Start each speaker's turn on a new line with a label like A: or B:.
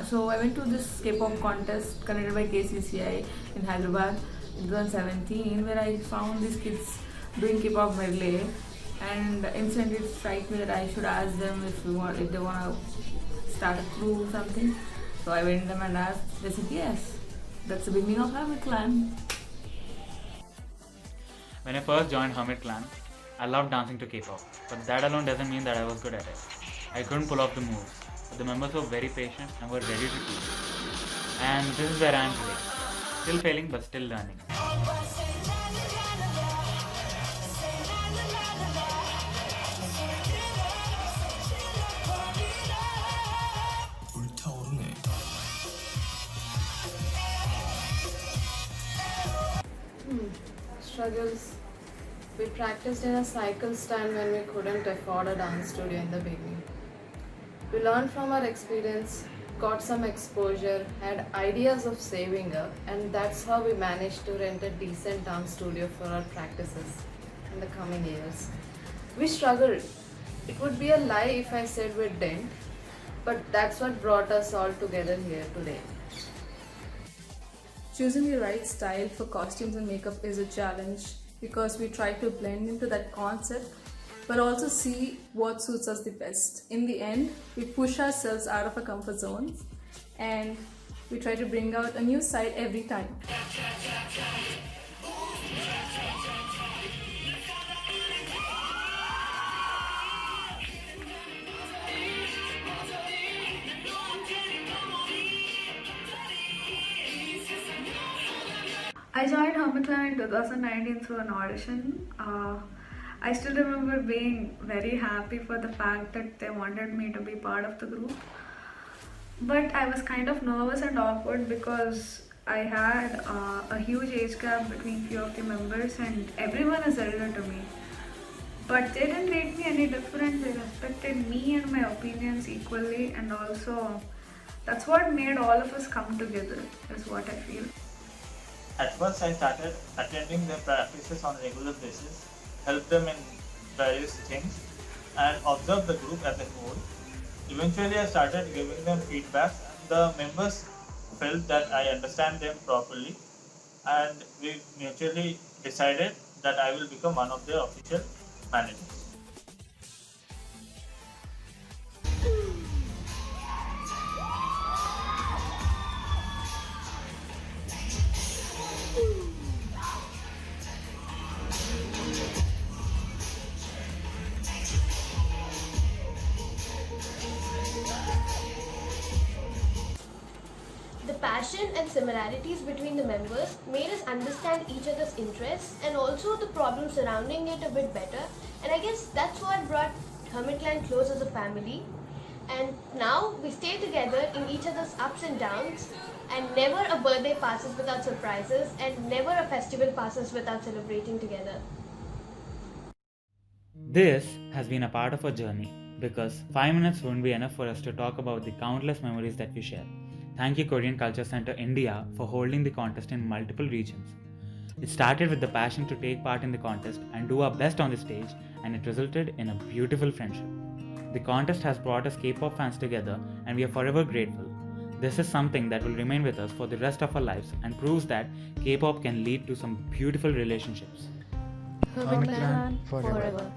A: So I went to this K-pop contest conducted by KCCI in Hyderabad in 2017, where I found these kids doing K-pop medley, and instantly it struck me that I should ask them if they want to start a crew or something. So I went to them and asked. They said yes. That's the beginning of Hermit Clan.
B: When I first joined Hermit Clan, I loved dancing to K-pop, but that alone doesn't mean that I was good at it. I couldn't pull off the moves, but the members were very patient and were ready to teach. And this is where I am today. Still failing, but still learning.
C: Struggles. We practiced in a cycle stand when we couldn't afford a dance studio in the beginning. We learned from our experience, got some exposure, had ideas of saving up, and that's how we managed to rent a decent dance studio for our practices in the coming years. We struggled. It would be a lie if I said we didn't, but that's what brought us all together here today.
D: Choosing the right style for costumes and makeup is a challenge because we try to blend into that concept but also see what suits us the best. In the end, we push ourselves out of our comfort zones and we try to bring out a new side every time.
E: I joined Hermit Clan in 2019 through an audition. I still remember being very happy for the fact that they wanted me to be part of the group. But I was kind of nervous and awkward because I had a huge age gap between few of the members and everyone is elder to me. But they didn't treat me any different. They respected me and my opinions equally, and also that's what made all of us come together, is what I feel.
F: At first, I started attending their practices on a regular basis, helped them in various things, and observed the group as a whole. Eventually, I started giving them feedback. The members felt that I understand them properly, and we mutually decided that I will become one of their official managers.
G: The passion and similarities between the members made us understand each other's interests and also the problems surrounding it a bit better. And I guess that's what brought Hermit Clan close as a family. And now we stay together in each other's ups and downs, and never a birthday passes without surprises, and never a festival passes without celebrating together.
B: This has been a part of our journey because 5 minutes wouldn't be enough for us to talk about the countless memories that we share. Thank you Korean Culture Center India for holding the contest in multiple regions. It started with the passion to take part in the contest and do our best on the stage, and it resulted in a beautiful friendship. The contest has brought us K-pop fans together, and we are forever grateful. This is something that will remain with us for the rest of our lives and proves that K-pop can lead to some beautiful relationships.
G: Hermit Clan forever.